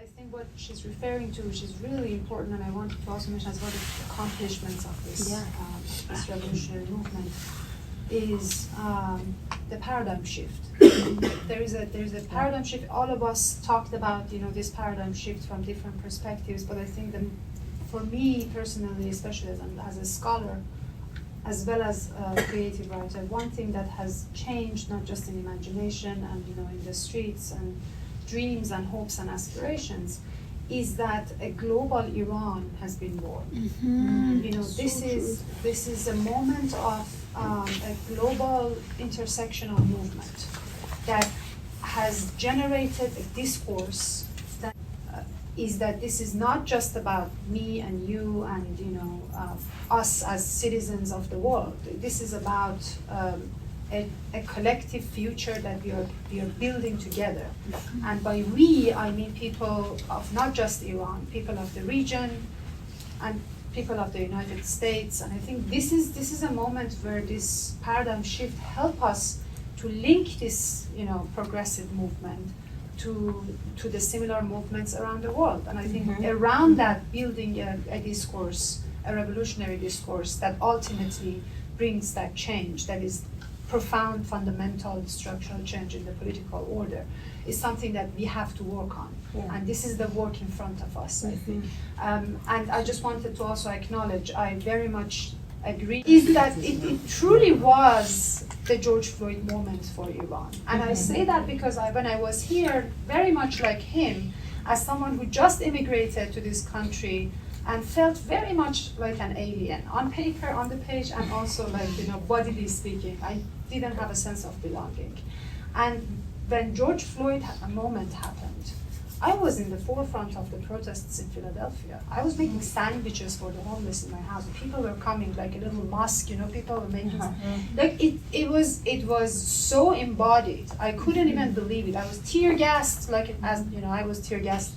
I think what she's referring to, which is really important, and I wanted to also mention as one of the accomplishments of this revolutionary movement, is the paradigm shift. There is a paradigm shift. All of us talked about this paradigm shift from different perspectives, but I think that for me personally, especially as a scholar, as well as a creative writer, one thing that has changed, not just in imagination and in the streets and dreams and hopes and aspirations, is that a global Iran has been born. This is a moment of a global intersectional movement that has generated a discourse that is that this is not just about me and you and us as citizens of the world. This is about a collective future that we are building together. And by we, I mean people of not just Iran, people of the region, and people of the United States. And I think this is a moment where this paradigm shift help us to link this progressive movement to the similar movements around the world. And I think around that, building a discourse, a revolutionary discourse that ultimately brings that change, that is profound, fundamental, structural change in the political order, is something that we have to work on. And this is the work in front of us, I think. And I just wanted to also acknowledge, I very much agree, is that it truly was the George Floyd moment for Iran. And I say that because when I was here, very much like him, as someone who just immigrated to this country and felt very much like an alien, on paper, on the page, and also bodily speaking. I didn't have a sense of belonging. And when George Floyd moment happened, I was in the forefront of the protests in Philadelphia. I was making sandwiches for the homeless in my house. People were coming like a little mosque, people were making it was so embodied. I couldn't even believe it. I was tear gassed, I was tear gassed.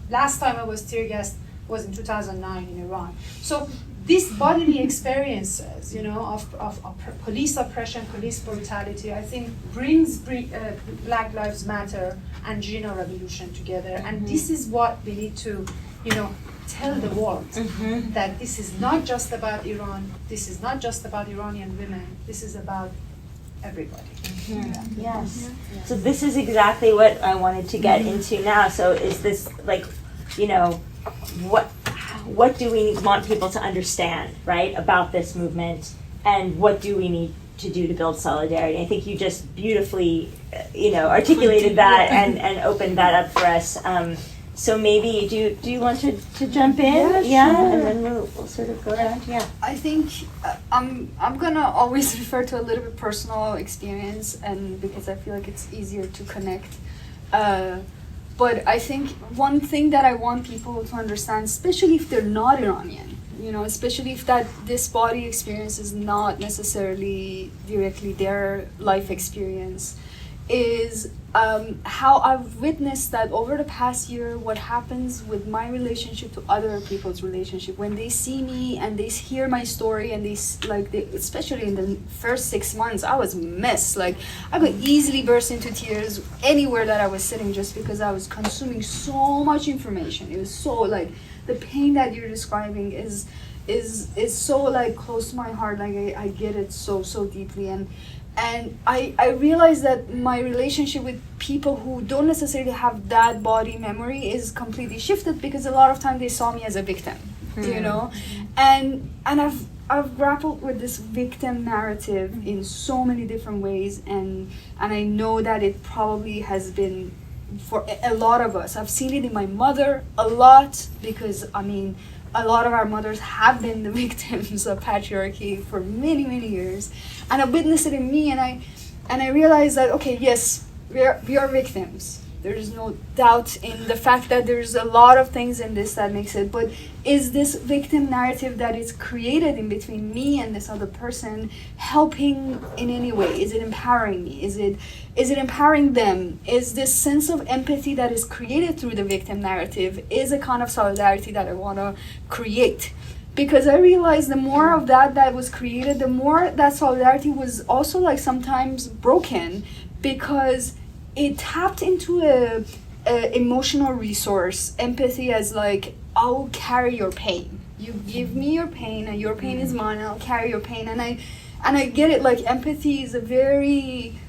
Last time I was tear gassed was in 2009 in Iran. So these bodily experiences, of police oppression, police brutality, I think brings Black Lives Matter and Jino Revolution together. And this is what we need to, tell the world, that this is not just about Iran, this is not just about Iranian women, this is about everybody. Yes. So this is exactly what I wanted to get into now. So is this what do we want people to understand, right, about this movement, and what do we need to do to build solidarity? I think you just beautifully, articulated that and opened that up for us. So maybe do you want to jump in? Yeah, sure. And then we'll sort of go around. Yeah. I think I'm gonna always refer to a little bit personal experience, and because I feel like it's easier to connect. But I think one thing that I want people to understand, especially if they're not Iranian, especially if this body experience is not necessarily directly their life experience, is how I've witnessed that over the past year, what happens with my relationship to other people's relationship. When they see me and they hear my story, and especially in the first 6 months, I was a mess. I could easily burst into tears anywhere that I was sitting, just because I was consuming so much information. It was so the pain that you're describing is so close to my heart. I get it so deeply. And I realized that my relationship with people who don't necessarily have that body memory is completely shifted, because a lot of time they saw me as a victim, and I've grappled with this victim narrative in so many different ways, and I know that it probably has been for a lot of us. I've seen it in my mother a lot, because a lot of our mothers have been the victims of patriarchy for many, many years. And I witnessed it in me, and I realized that, okay, yes, we are victims. There's no doubt in the fact that there's a lot of things in this that makes it, but is this victim narrative that is created in between me and this other person helping in any way? Is it empowering me? Is it empowering them? Is this sense of empathy that is created through the victim narrative is a kind of solidarity that I want to create? Because I realized the more of that was created, the more that solidarity was also sometimes broken, because it tapped into emotional resource, empathy as like, I'll carry your pain. You give me your pain, and your pain is mine, and I'll carry your pain. And I get it. Like, empathy is a very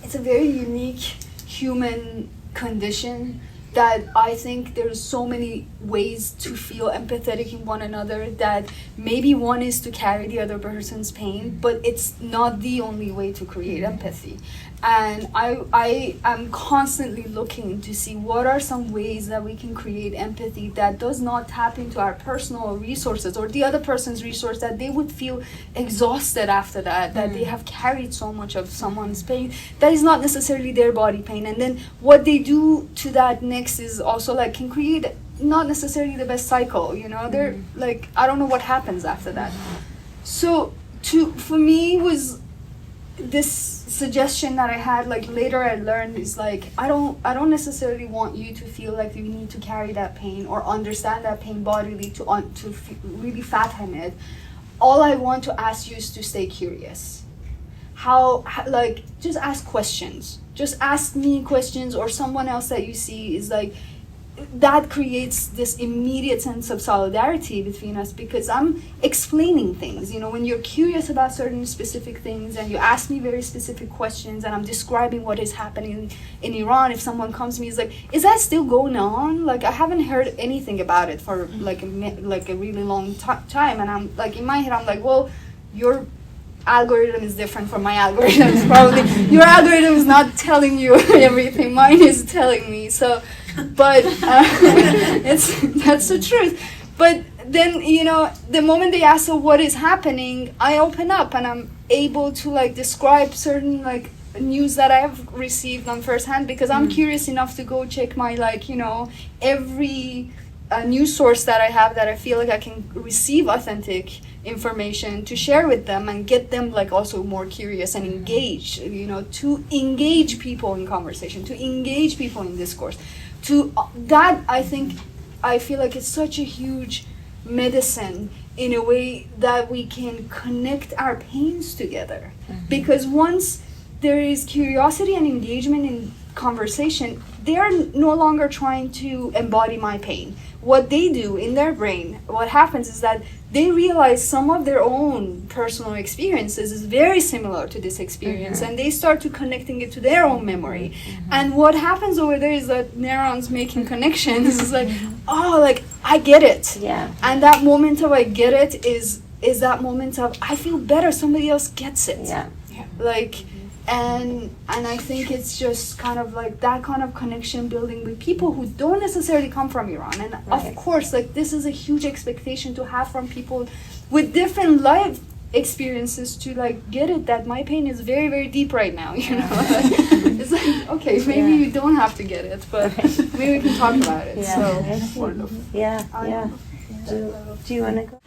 it's a very unique human condition that I think there's so many ways to feel empathetic in one another, that maybe one is to carry the other person's pain, but it's not the only way to create empathy. And I am constantly looking to see what are some ways that we can create empathy that does not tap into our personal resources or the other person's resource, that they would feel exhausted after that, that they have carried so much of someone's pain that is not necessarily their body pain. And then what they do to that next is also like can create not necessarily the best cycle, you know. They're like, I don't know what happens after that. So for me was this suggestion that I had, like later I learned, is like, I don't necessarily want you to feel like you need to carry that pain or understand that pain bodily to really fathom it. All I want to ask you is to stay curious. How like, just ask questions. Just ask me questions, or someone else that you see, is like, that creates this immediate sense of solidarity between us, because I'm explaining things. You know, when you're curious about certain specific things and you ask me very specific questions and I'm describing what is happening in Iran, if someone comes to me, is like, is that still going on? Like, I haven't heard anything about it for like a really long time. And I'm like, in my head, I'm like, well, your algorithm is different from my algorithm. It's probably your algorithm is not telling you everything. Mine is telling me. So, but that's the truth. But then, you know, the moment they ask, so what is happening, I open up and I'm able to like describe certain like news that I have received on first hand, because I'm curious enough to go check my, like, you know, every news source that I have that I feel like I can receive authentic information to share with them and get them like also more curious and engaged, you know, to engage people in conversation, to engage people in discourse. To that, I feel like it's such a huge medicine in a way that we can connect our pains together. Because once there is curiosity and engagement in conversation, they are no longer trying to embody my pain. What they do in their brain, what happens is that they realize some of their own personal experiences is very similar to this experience, and they start to connecting it to their own memory. And what happens over there is that neurons making connections is like, oh, like, I get it. Yeah. And that moment of I get it is that moment of I feel better, somebody else gets it. Yeah. Like, and I think it's just kind of like that kind of connection building with people who don't necessarily come from Iran. And of course, like, this is a huge expectation to have from people with different life experiences to like get it that my pain is very, very deep right now, you know. It's like, okay, maybe you don't have to get it, but maybe we can talk about it. Yeah. So wonderful. Yeah. Do you want to go?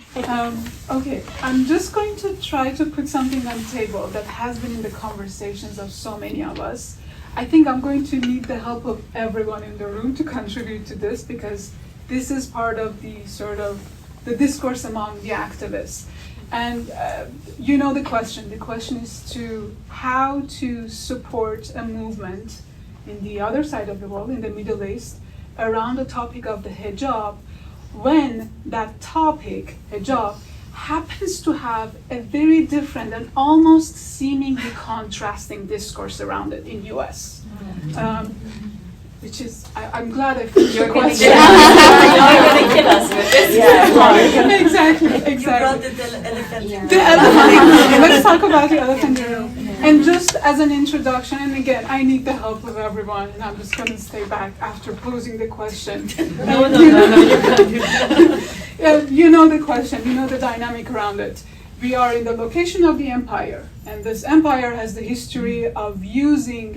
Okay, I'm just going to try to put something on the table that has been in the conversations of so many of us. I think I'm going to need the help of everyone in the room to contribute to this, because this is part of the sort of the discourse among the activists. And you know the question. The question is to how to support a movement in the other side of the world, in the Middle East, around the topic of the hijab, when that topic, hijab, happens to have a very different and almost seemingly contrasting discourse around it in US. Which is, I'm glad I finished your question. You're going to kill us with this. Yeah, exactly. You brought the elephant. The elephant. Let's talk about the elephant in the room. And just as an introduction, and again, I need the help of everyone, and I'm just going to stay back after posing the question. No, you can do that. You know the question, you know the dynamic around it. We are in the location of the empire, and this empire has the history of abusing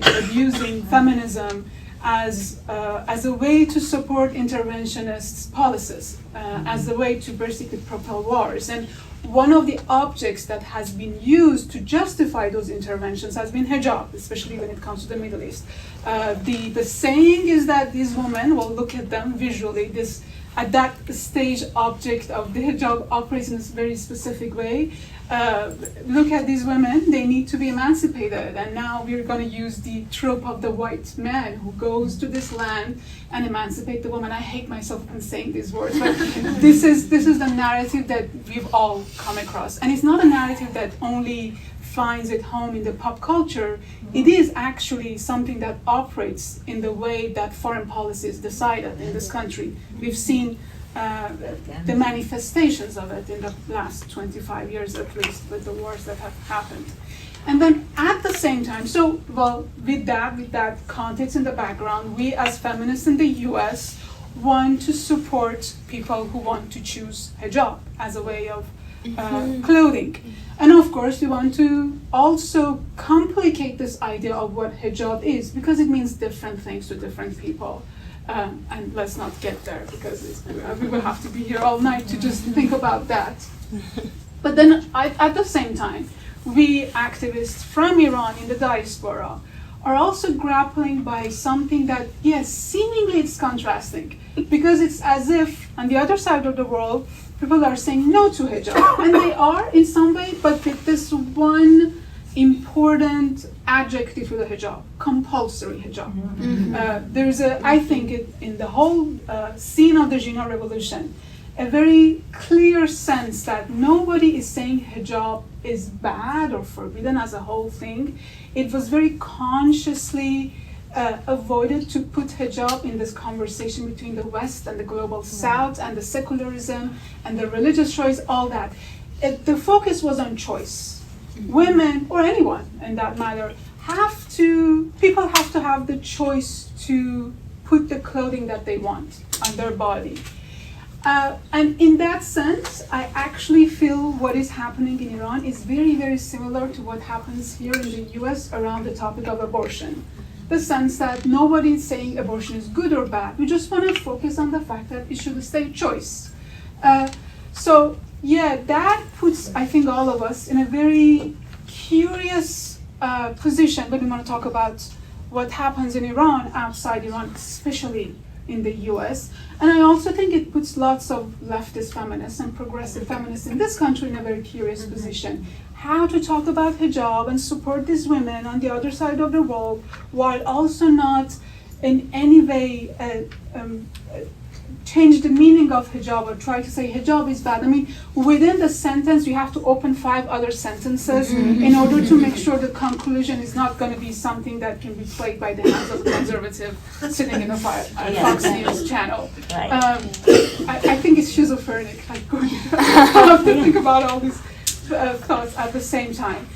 feminism as a way to support interventionist policies, as a way to basically propel wars. And one of the objects that has been used to justify those interventions has been hijab, especially when it comes to the Middle East. The saying is that these women, well, look at them visually, at that stage object of the hijab operates in a very specific way. look at these women, they need to be emancipated. And now we're going to use the trope of the white man who goes to this land and emancipate the woman. I hate myself for saying these words, but this is the narrative that we've all come across. And it's not a narrative that only finds its home in the pop culture. It is actually something that operates in the way that foreign policy is decided in this country. We've seen the manifestations of it in the last 25 years at least, with the wars that have happened. And then at the same time, with that context in the background, we as feminists in the US want to support people who want to choose hijab as a way of clothing. And of course, we want to also complicate this idea of what hijab is, because it means different things to different people. And let's not get there, because we will have to be here all night to just think about that. But then at the same time, we activists from Iran in the diaspora are also grappling by something that, yes, seemingly it's contrasting, because it's as if on the other side of the world, people are saying no to hijab, and they are in some way, but with this one important adjective to the hijab: compulsory hijab. There's I think in the whole scene of the Jina Revolution, a very clear sense that nobody is saying hijab is bad or forbidden as a whole thing. It was very consciously avoided to put hijab in this conversation between the West and the global South and the secularism and the religious choice, all that. The focus was on choice. Women, or anyone in that matter, people have to have the choice to put the clothing that they want on their body. And in that sense, I actually feel what is happening in Iran is very, very similar to what happens here in the US around the topic of abortion. The sense that nobody is saying abortion is good or bad. We just want to focus on the fact that it should stay a choice. That puts, I think, all of us in a very curious position when we want to talk about what happens in Iran, outside Iran, especially in the US. And I also think it puts lots of leftist feminists and progressive feminists in this country in a very curious position. How to talk about hijab and support these women on the other side of the world, while also not in any way change the meaning of hijab or try to say hijab is bad. I mean, within the sentence, you have to open 5 other sentences in order to make sure the conclusion is not going to be something that can be played by the hands of a conservative sitting in a Fox News channel. Right. I think it's schizophrenic. I have to think about all these thoughts at the same time.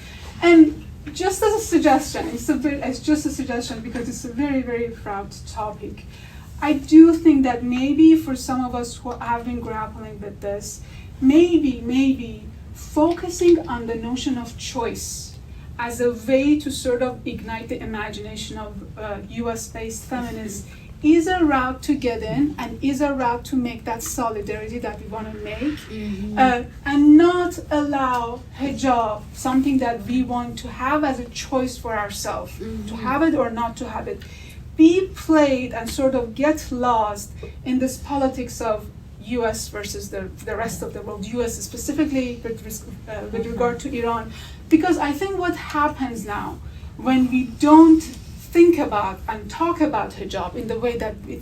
And just as a suggestion, it's just a suggestion because it's a very, very fraught topic. I do think that maybe for some of us who have been grappling with this, maybe focusing on the notion of choice as a way to sort of ignite the imagination of US-based feminists is a route to get in and is a route to make that solidarity that we want to make, and not allow hijab, something that we want to have as a choice for ourselves, to have it or not to have it, be played and sort of get lost in this politics of US versus the rest of the world, US specifically with regard to Iran. Because I think what happens now when we don't think about and talk about hijab in the way that we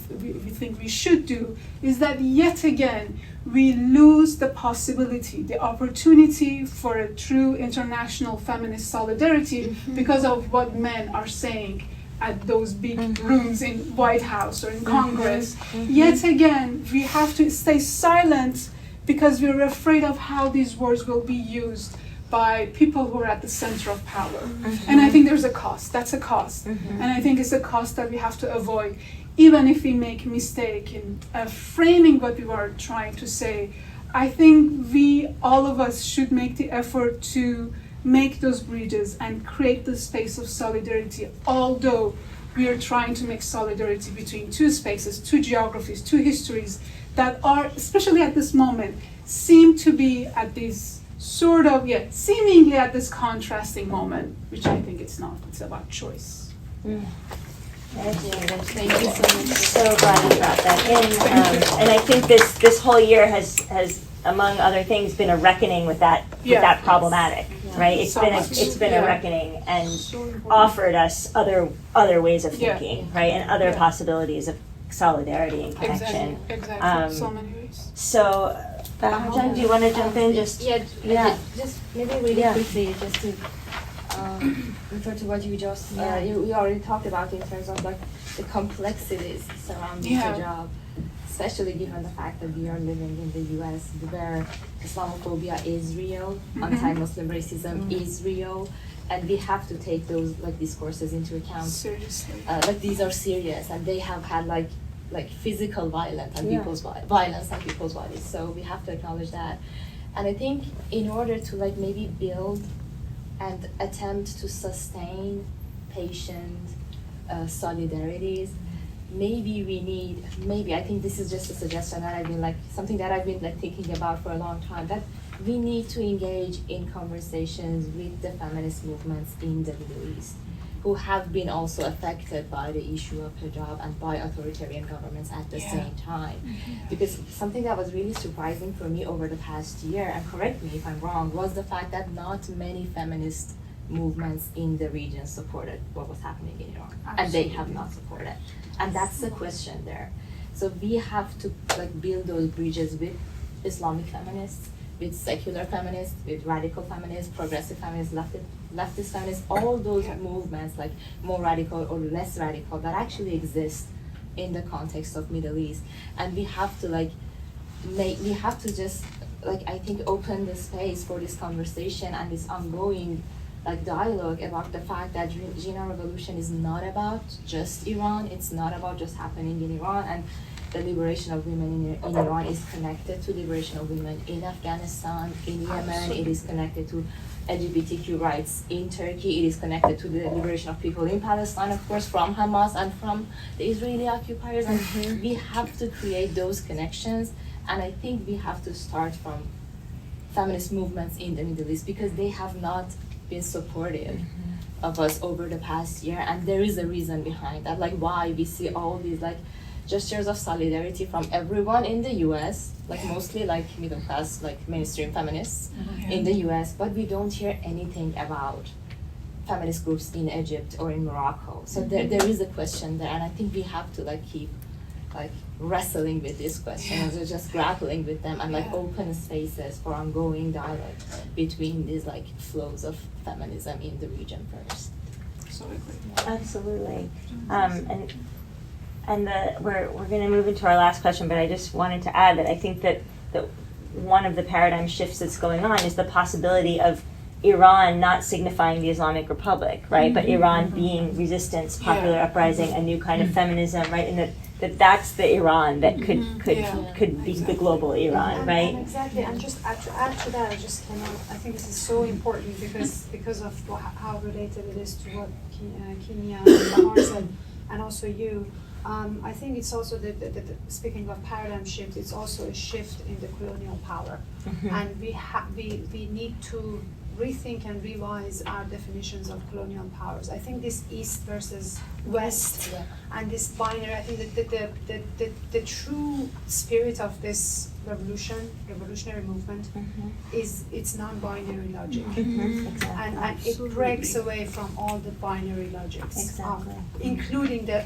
think we should do is that yet again we lose the possibility, the opportunity for a true international feminist solidarity because of what men are saying at those big rooms in White House or in Congress. Yet again, we have to stay silent because we're afraid of how these words will be used by people who are at the center of power. And I think there's a cost. That's a cost. And I think it's a cost that we have to avoid. Even if we make a mistake in framing what we are trying to say, I think all of us should make the effort to make those bridges and create the space of solidarity, although we are trying to make solidarity between 2 spaces, 2 geographies, 2 histories that are, especially at this moment, seem to be at this sort of, seemingly at this contrasting moment, which I think it's not. It's about choice. Thank you so much. So glad you brought that in. And I think this whole year has among other things, been a reckoning with that problematic, right? It's So been much. it's been a Yeah. reckoning and So important. offered us other ways of Yeah. thinking, right, and other Yeah. possibilities of solidarity and connection. Exactly. So many ways. So, Bahjan, do you want to jump in? Just yeah. Just maybe really Yeah. quickly, just to refer to what you just you already talked about in terms of like the complexities surrounding Yeah. hijab, especially given the fact that we are living in the U.S. where Islamophobia is real, anti-Muslim racism is real, and we have to take those like discourses into account. Seriously. Like these are serious, and they have had like physical violence and Yeah. violence on people's bodies. So we have to acknowledge that. And I think in order to like maybe build and attempt to sustain patient solidarities, maybe I think this is just a suggestion that I've been like something that I've been like thinking about for a long time, that we need to engage in conversations with the feminist movements in the Middle East, who have been also affected by the issue of hijab and by authoritarian governments at the same time. Because something that was really surprising for me over the past year, and correct me if I'm wrong, was the fact that not many feminist movements in the region supported what was happening in Iran. And they have not supported. And that's the question there. So we have to like build those bridges with Islamic feminists, with secular feminists, with radical feminists, progressive feminists, leftist feminists, all those movements, like more radical or less radical, that actually exist in the context of Middle East. And we have to we have to just I think open the space for this conversation and this ongoing dialogue about the fact that Jina Revolution is not about just Iran, it's not about just happening in Iran, and the liberation of women in Iran is connected to liberation of women in Afghanistan, in Yemen, it is connected to LGBTQ rights in Turkey, it is connected to the liberation of people in Palestine, of course, from Hamas and from the Israeli occupiers, and we have to create those connections, and I think we have to start from feminist movements in the Middle East, because they have not been supportive of us over the past year, and there is a reason behind that, why we see all these gestures of solidarity from everyone in the US, mostly middle class, mainstream feminists in the US, but we don't hear anything about feminist groups in Egypt or in Morocco. So there is a question there, and I think we have to keep wrestling with these questions, or just grappling with them, and open spaces for ongoing dialogue between these flows of feminism in the region first. Absolutely. And we're going to move into our last question, but I just wanted to add that I think that one of the paradigm shifts that's going on is the possibility of Iran not signifying the Islamic Republic, right? But Iran being resistance, popular uprising, a new kind of feminism, right? And that's the Iran that could be the global Iran, right? And exactly, and just to add to that, I think this is so important because of how related it is to what Kinia and Bahar said, and also you. I think it's also speaking of paradigm shift, it's also a shift in the colonial power, and we need to rethink and revise our definitions of colonial powers. I think this East versus West and this binary, I think that the true spirit of this revolutionary movement is its non-binary logic. And it breaks away from all the binary logics, including the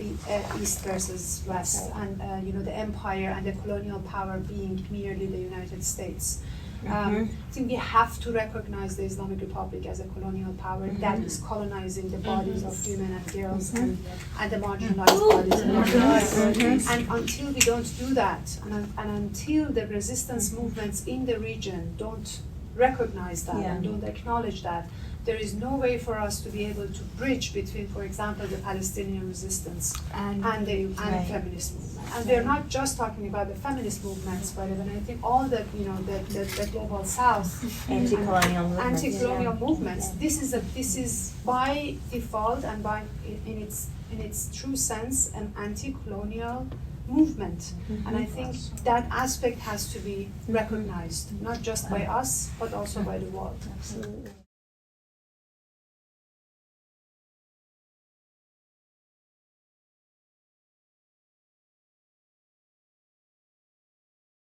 East versus West, and the empire and the colonial power being merely the United States. I think we have to recognize the Islamic Republic as a colonial power that is colonizing the bodies of women and girls and the marginalized bodies and marginalized bodies. And until we don't do that, and until the resistance movements in the region don't recognize that and don't acknowledge that, there is no way for us to be able to bridge between, for example, the Palestinian resistance and the feminist movement. And we're not just talking about the feminist movements, but even I think all the the global South anti-colonial movements. This is by default and in its true sense an anti-colonial movement, and I think that aspect has to be recognized, not just by us but also by the world. Absolutely.